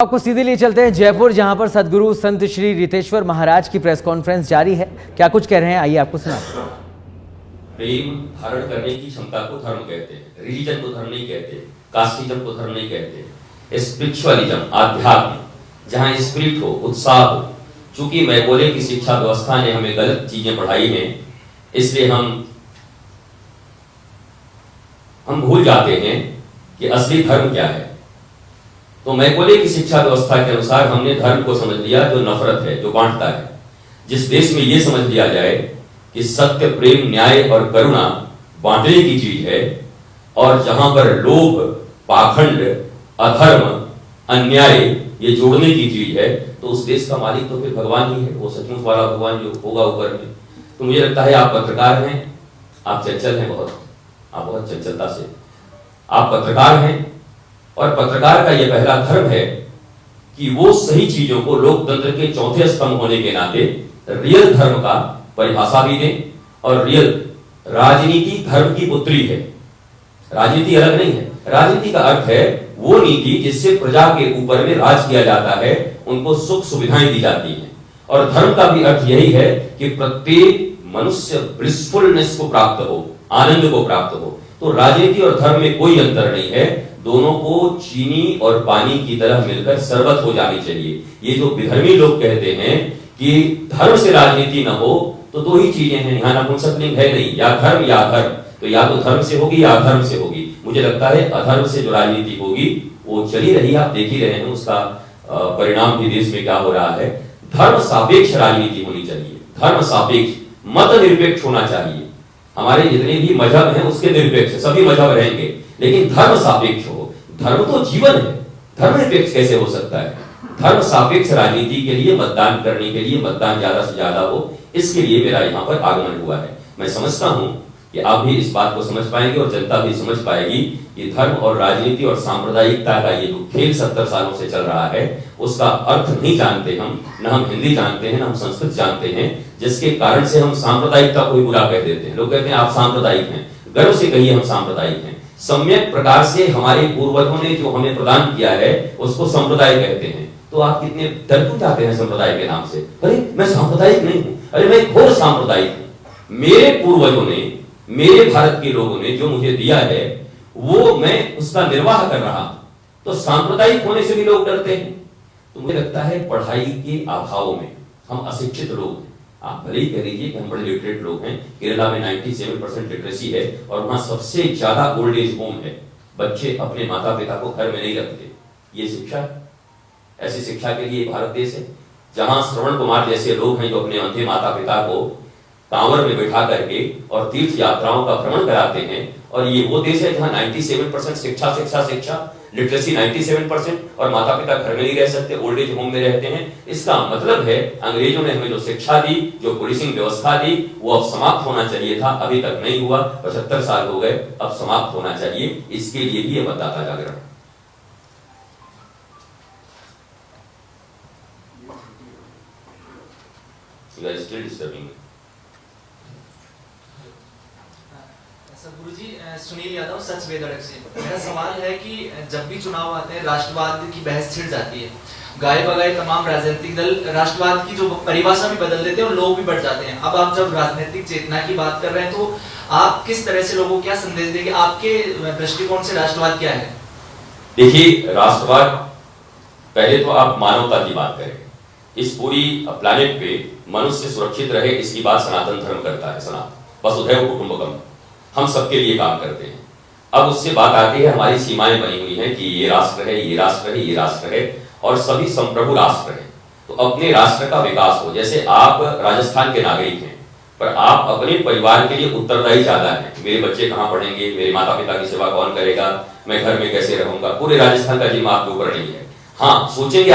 आपको सीधे लिए चलते हैं जयपुर, जहां पर सदगुरु संत श्री रितेश्वर महाराज की प्रेस कॉन्फ्रेंस जारी है। क्या कुछ कह रहे हैं, आइए आपको सुनाते हैं। प्रेम धारण करने की क्षमता को धर्म कहते हैं। रिलीजन को धर्म नहीं कहते, कास्टिज्म को धर्म नहीं कहते। स्पिरिचुअलिज्म, आध्यात्म, जहां स्पिरिट हो, उत्साह हो। चूंकि मैगोले की शिक्षा व्यवस्था ने हमें गलत चीजें पढ़ाई हैं, इसलिए हम भूल जाते हैं कि असली धर्म क्या है। तो मैगोले की शिक्षा व्यवस्था के अनुसार हमने धर्म को समझ लिया जो नफरत है, जो बांटता है। जिस देश में यह समझ लिया जाए कि सत्य, प्रेम, न्याय और करुणा बांटने की चीज है, और जहां पर लोभ, पाखंड, अधर्म, अन्याय ये जोड़ने की चीज है, तो उस देश का मालिक तो फिर भगवान ही है, वो सचमुच वाला भगवान जो होगा ऊपर में। तो मुझे लगता है आप पत्रकार हैं, आप चंचल हैं, आप बहुत चंचलता से आप पत्रकार हैं, और पत्रकार का यह पहला धर्म है कि वो सही चीजों को लोकतंत्र के चौथे स्तंभ होने के नाते रियल धर्म का परिभाषा भी दें। और रियल राजनीति धर्म की पुत्री है, राजनीति अलग नहीं है। राजनीति का अर्थ है वो नीति जिससे प्रजा के ऊपर में राज किया जाता है, उनको सुख सुविधाएं दी जाती हैं। और धर्म का भी अर्थ यही है कि प्रत्येक मनुष्य ब्लिसफुलनेस को प्राप्त हो, आनंद को प्राप्त हो। तो राजनीति और धर्म में कोई अंतर नहीं है, दोनों को चीनी और पानी की तरह मिलकर शरबत हो जानी चाहिए। ये जो विधर्मी लोग कहते हैं कि धर्म से राजनीति न हो, तो दो ही चीजें हैं, यहाँ नपुंसकलिंग है नहीं, या धर्म या अधर्म। तो या तो धर्म से होगी या अधर्म से होगी। मुझे लगता है अधर्म से जो राजनीति होगी वो चली रही, आप देख ही रहे हैं उसका परिणाम भी देश में क्या हो रहा है। धर्म सापेक्ष राजनीति होनी चाहिए, धर्म सापेक्ष, मत निरपेक्ष होना चाहिए। हमारे जितने भी मजहब हैं उसके निरपेक्ष, सभी मजहब रहेंगे, लेकिन धर्म सापेक्ष हो। धर्म तो जीवन है, धर्म निरपेक्ष कैसे हो सकता है। धर्म सापेक्ष राजनीति के लिए, मतदान करने के लिए मतदान ज्यादा से ज्यादा हो, इसके लिए मेरा यहाँ पर आगमन हुआ है। मैं समझता हूँ कि आप भी इस बात को समझ पाएंगे और जनता भी समझ पाएगी कि धर्म और राजनीति और सांप्रदायिकता का ये जो खेल 70 सालों से चल रहा है, उसका अर्थ नहीं जानते हम, न हम हिंदी जानते हैं, न हम संस्कृत जानते हैं, जिसके कारण से हम सांप्रदायिकता को ही बुरा कह देते हैं। लोग कहते हैं आप सांप्रदायिक हैं, गर्व से कहिए हम सांप्रदायिक हैं। सम्यक प्रकार से हमारे पूर्वजों ने जो हमें प्रदान किया है उसको संप्रदाय कहते हैं। तो आप कितने डर क्यों जाते हैं संप्रदाय के नाम से? अरे मैं सांप्रदायिक नहीं हूं, अरे मैं घोर सांप्रदायिक हूं। मेरे पूर्वजों ने, मेरे भारत के लोगों ने जो मुझे दिया है वो मैं उसका निर्वाह कर रहा हूं। तो सांप्रदायिक होने से भी लोग डरते हैं। तो मुझे लगता है पढ़ाई के अभाव में हम अशिक्षित लोग हैं। आप भले ही कह लीजिए कि हम बड़े लिटरेट लोग हैं। केरला में 97% लिटरेसी है, और वहां सबसे ज्यादा ओल्ड एज होम है। बच्चे अपने माता पिता को घर में नहीं रखते। ये शिक्षा, ऐसी शिक्षा के लिए भारत देश है जहां श्रवण कुमार जैसे लोग हैं जो अपने अंधे माता पिता को कांवर में बैठा करके और तीर्थ यात्राओं का भ्रमण कराते हैं। और ये वो देश है जहां 97% शिक्षा शिक्षा शिक्षा, लिटरेसी 97%, और माता पिता घर में नहीं रह सकते, ओल्ड एज होम में रहते हैं। इसका मतलब है अंग्रेजों ने हमें जो शिक्षा दी, जो पुलिसिंग व्यवस्था दी, वो अब समाप्त होना चाहिए था, अभी तक नहीं हुआ। 75 साल हो गए, अब समाप्त होना चाहिए। इसके लिए भी ये मतदाता जागरण। You are still disturbing me. गुरुजी, सुनील यादव, सच वेदड़क से। मेरा सवाल है कि जब भी चुनाव आते हैं राष्ट्रवाद की बहस छिड़ जाती है। गाये बगाए तमाम राजनीतिक दल राष्ट्रवाद की जो परिभाषा भी बदल देते हैं और लोग भी बढ़ जाते हैं। अब आप जब राजनीतिक चेतना की बात कर रहे हैं, तो आप किस तरह से लोगों को क्या संदेश देंगे? आपके दृष्टिकोण से राष्ट्रवाद क्या है? देखिए, राष्ट्रवाद, पहले तो आप मानवता की बात करें। इस पूरी प्लैनेट पे मनुष्य सुरक्षित रहे, इसकी बात सनातन धर्म करता है। सनातन वसुधैव कुटुंबकम, हम सबके लिए काम करते हैं। अब उससे बात आती है, हमारी सीमाएं बनी हुई हैं कि ये राष्ट्र है, ये राष्ट्र है, ये राष्ट्र है, और सभी संप्रभु राष्ट्र हैं। तो अपने राष्ट्र का विकास हो। जैसे आप राजस्थान के नागरिक हैं, पर आप अपने परिवार के लिए उत्तरदायी ज्यादा हैं। मेरे बच्चे कहाँ पढ़ेंगे, मेरे माता पिता की सेवा कौन करेगा, मैं घर में कैसे रहूंगा, पूरे राजस्थान का जिम्मा आपके ऊपर नहीं है। हाँ, सोचेंगे